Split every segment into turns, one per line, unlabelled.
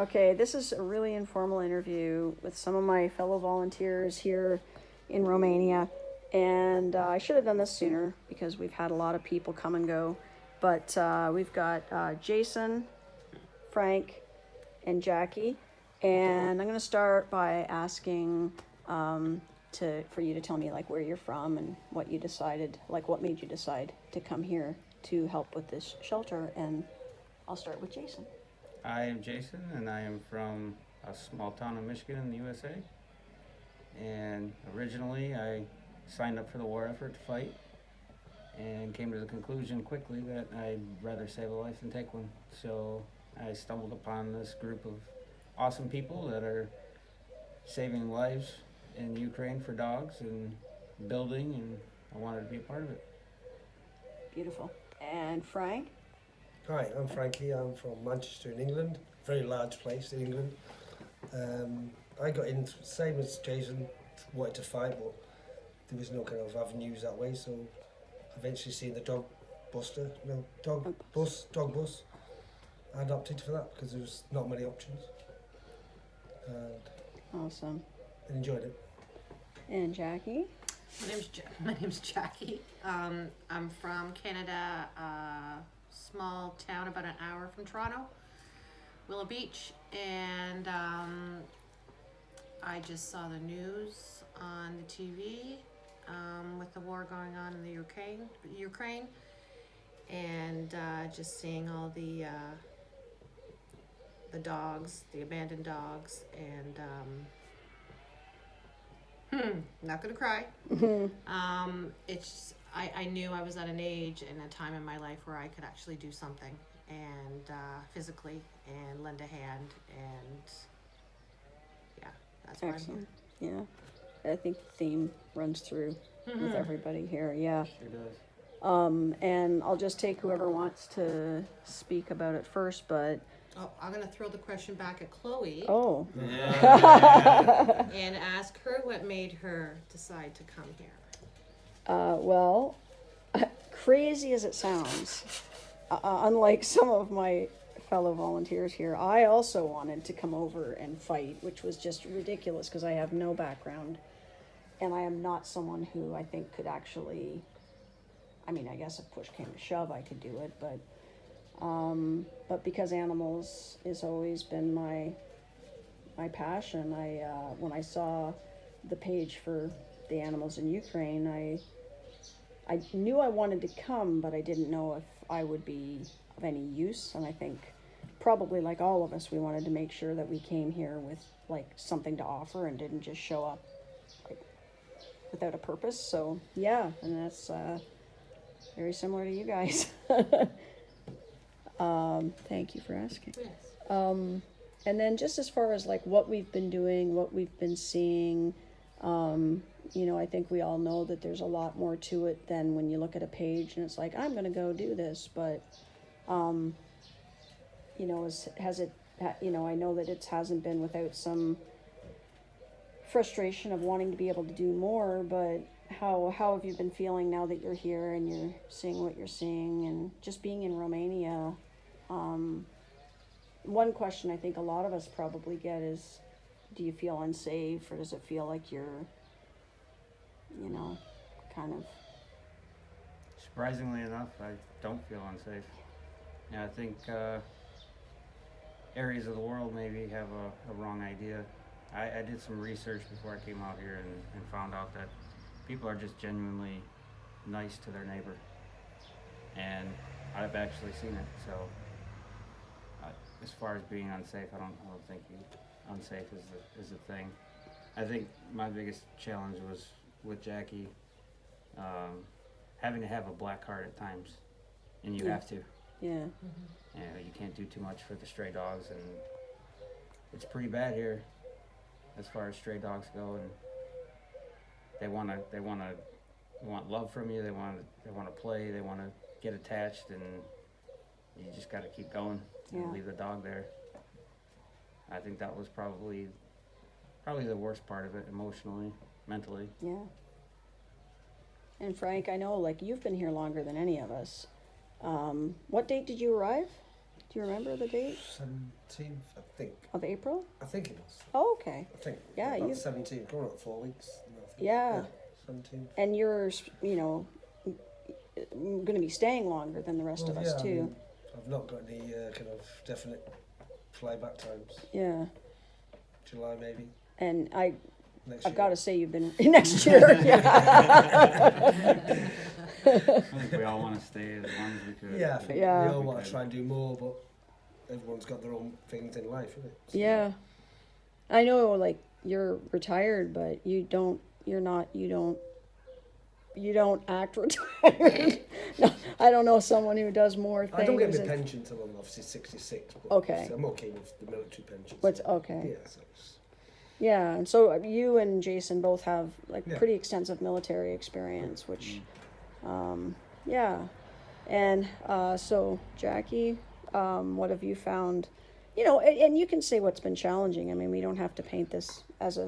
Okay, this is a really informal interview with some of my fellow volunteers here in Romania. And I should have done this sooner because we've had a lot of people come and go. But we've got Jason, Frank, and Jackie. And I'm going to start by asking for you to tell me like where you're from and what you decided, like what made you decide to come here to help with this shelter. And I'll start with Jason.
I am Jason, and I am from a small town in Michigan in the USA. And originally, I signed up for the war effort to fight, and came to the conclusion quickly that I'd rather save a life than take one. So I stumbled upon this group of awesome people that are saving lives in Ukraine for dogs and building, and I wanted to be a part of it.
Beautiful. And Frank?
Hi, I'm Frankie. I'm from Manchester in England, very large place in England. I got in, same as Jason, wanted to fight, but there was no kind of avenues that way, so eventually seeing the Dogbus, I adopted for that because there was not many options. And
Awesome.
I enjoyed it.
And Jackie?
My name's Jackie. I'm from Canada, small town about an hour from Toronto, Willow Beach, and I just saw the news on the TV with the war going on in the Ukraine, and just seeing all the dogs, the abandoned dogs, and not gonna cry. I knew I was at an age and a time in my life where I could actually do something, and physically, and lend a hand, and yeah, that's why
Excellent. Yeah. I think the theme runs through with everybody here. Yeah.
Sure does.
And I'll just take whoever wants to speak about it first, but
Oh, I'm gonna throw the question back at Chloe
oh.
and ask her what made her decide to come here.
Well, crazy as it sounds, unlike some of my fellow volunteers here, I also wanted to come over and fight, which was just ridiculous because I have no background. And I am not someone who I think could actually, I mean, I guess if push came to shove, I could do it, but because animals has always been my passion, when I saw the page for the animals in Ukraine, I knew I wanted to come, but I didn't know if I would be of any use. And I think probably like all of us, we wanted to make sure that we came here with like something to offer and didn't just show up like without a purpose. So yeah, and that's very similar to you guys. Thank you for asking.
Yes.
And then just as far as like what we've been doing, what we've been seeing, I think we all know that there's a lot more to it than when you look at a page and it's like, I'm going to go do this. But, I know that it hasn't been without some frustration of wanting to be able to do more, but how have you been feeling now that you're here and you're seeing what you're seeing and just being in Romania? One question I think a lot of us probably get is, do you feel unsafe, or does it feel like you're, kind of...
Surprisingly enough, I don't feel unsafe. I think areas of the world maybe have a wrong idea. I did some research before I came out here and found out that people are just genuinely nice to their neighbor. And I've actually seen it, so as far as being unsafe, I don't think unsafe is the thing. I think my biggest challenge was with Jackie, having to have a black heart at times, and you have to.
Yeah.
You can't do too much for the stray dogs, and it's pretty bad here as far as stray dogs go, and they want love from you. They want to play. They want to get attached, and you just got to keep going and leave the dog there. I think that was probably the worst part of it, emotionally, mentally.
Yeah. And Frank, I know like you've been here longer than any of us. What date did you arrive? Do you remember the date?
17th,
of April?
I think it was.
Oh, okay.
I think.
Yeah,
about
you.
17, going up 4 weeks. No, I think.
Yeah.
17.
And you're, going to be staying longer than the rest of us
I
too.
mean, I've not got any kind of definite flyback times.
Yeah.
July maybe.
And
Next
I've
year.
got to say you've been next year. Yeah.
I think we all want to stay as long as we could.
Yeah, I think
Yeah.
we all want to try and do more, but everyone's got their own things in life, isn't it? So,
Yeah. I know, like, you're retired, but you don't act retired. No, I don't know someone who does more things.
I don't get my pension till I'm obviously 66, but
Okay.
I'm okay with the military pension.
What's
so,
okay?
Yeah, so it's,
Yeah, and so you and Jason both have like
Yeah.
pretty extensive military experience, which, yeah. And so Jackie, what have you found? And you can say what's been challenging. I mean, we don't have to paint this as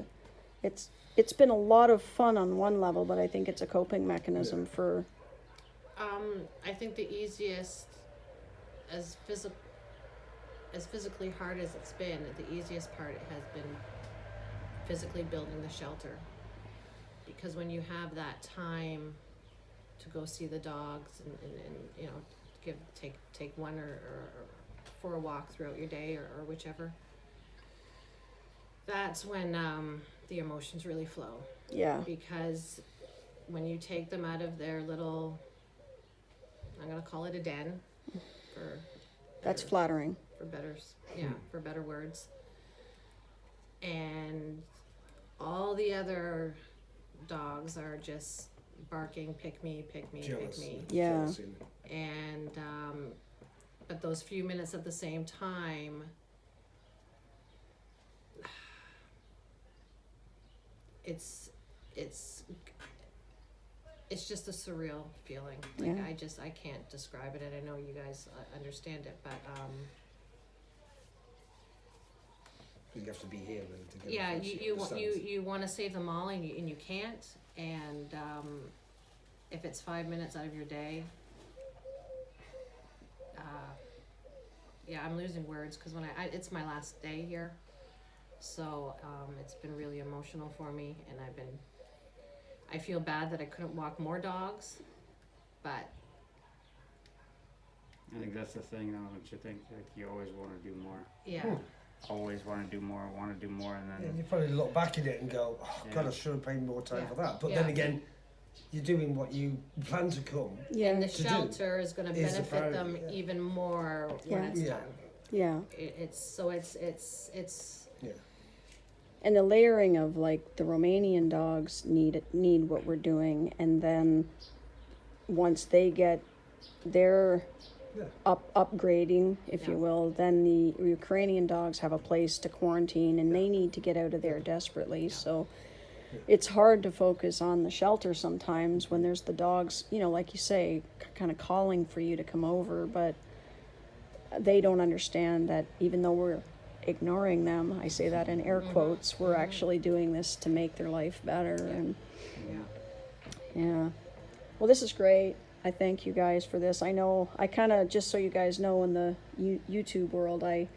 it's been a lot of fun on one level, but I think it's a coping mechanism for.
I think the easiest, as physically hard as it's been, the easiest part has been physically building the shelter. Because when you have that time to go see the dogs and take one or for a walk throughout your day or whichever, that's when the emotions really flow.
Yeah.
Because when you take them out of their little, I'm gonna call it a den,
That's flattering.
for better words, and all the other dogs are just barking, pick me,
jealous.
Yeah.
Jealousy.
and but those few minutes at the same time, it's just a surreal feeling. Like,
Yeah.
I can't describe it, and I know you guys understand it, but
You have to be here really to get
yeah,
it.
you want to save them all, and you can't, and if it's 5 minutes out of your day, yeah, I'm losing words because when it's my last day here, so it's been really emotional for me, and I feel bad that I couldn't walk more dogs, but
I think that's the thing, though, don't you think? Like, you always want to do more.
yeah.
Always want to do more, and
Yeah,
then
you probably look back at it and go, oh, God,
Yeah.
I should have paid more time
Yeah.
for that. But
Yeah.
then again, you're doing what you plan to come.
Yeah.
And the
to do
shelter is going to
is a
benefit them
priority, yeah.
even more when
Yeah.
it's
Yeah.
done.
Yeah.
It's
Yeah.
And the layering of like the Romanian dogs need what we're doing, and then once they get their
Yeah.
upgrading, if you
Yeah.
will, then the Ukrainian dogs have a place to quarantine, and they need to get out of there desperately. So it's hard to focus on the shelter sometimes when there's the dogs, like you say, kind of calling for you to come over, but they don't understand that even though we're ignoring them, I say that in air quotes, we're actually doing this to make their life better. And yeah. Well, this is great. I thank you guys for this. I know I kind of, just so you guys know, in the YouTube world, I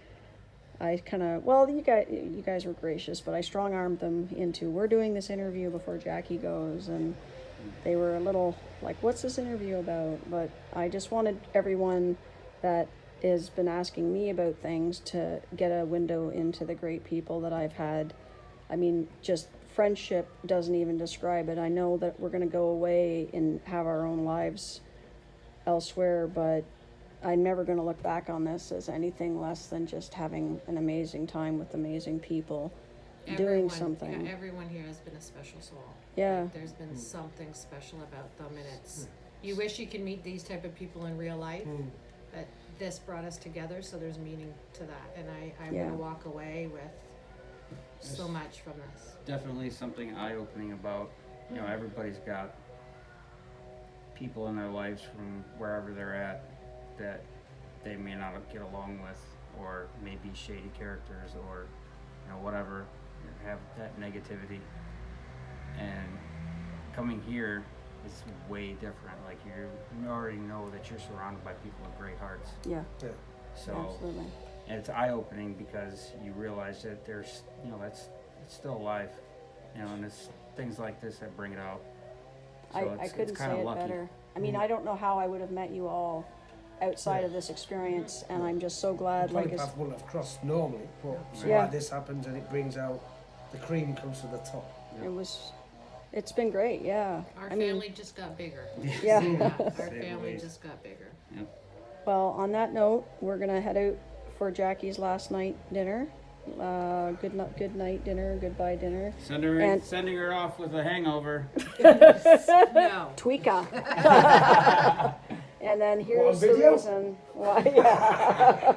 kind of, well, you guys were gracious, but I strong-armed them into, we're doing this interview before Jackie goes, and they were a little like, what's this interview about? But I just wanted everyone that has been asking me about things to get a window into the great people that I've had. I mean, just friendship doesn't even describe it. I know that we're going to go away and have our own lives elsewhere, but I'm never going to look back on this as anything less than just having an amazing time with amazing people doing something.
Yeah, everyone here has been a special soul.
Yeah.
Like, there's been something special about them, and it's, you wish you could meet these type of people in real life, but this brought us together, so there's meaning to that, and I'm
Yeah.
going to walk away with so much from this.
definitely something eye-opening about, everybody's got people in their lives from wherever they're at that they may not get along with, or maybe shady characters, or whatever, have that negativity. And coming here is way different. Like, you already know that you're surrounded by people with great hearts.
Yeah,
So
absolutely.
and it's eye-opening because you realize that there's, it's still alive, and it's things like this that bring it out. So
I couldn't
kinda
say it
lucky.
better. I mean, I don't know how I would have met you all outside of this experience, and I'm just so glad.
Probably
Like,
path wouldn't have crossed normally, but something
Yeah.
like this happens and it brings out the cream comes to the top.
it's been great. Yeah.
Our
I mean,
family just got bigger.
Yeah.
Our
Say the
family
least.
just got bigger.
Well, on that note, we're gonna head out for Jackie's last night dinner. Good night dinner, goodbye dinner.
Sending her off with a hangover.
No.
Tweeka. And then here's
What, a
the
video?
reason why. Yeah.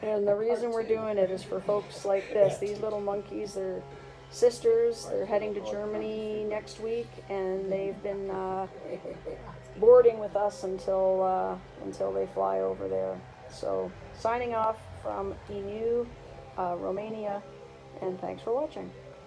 And the reason we're doing it is for folks like this. These little monkeys, they're sisters. They're heading to Germany next week, and they've been boarding with us until they fly over there. So signing off from Emu, Romania, and thanks for watching.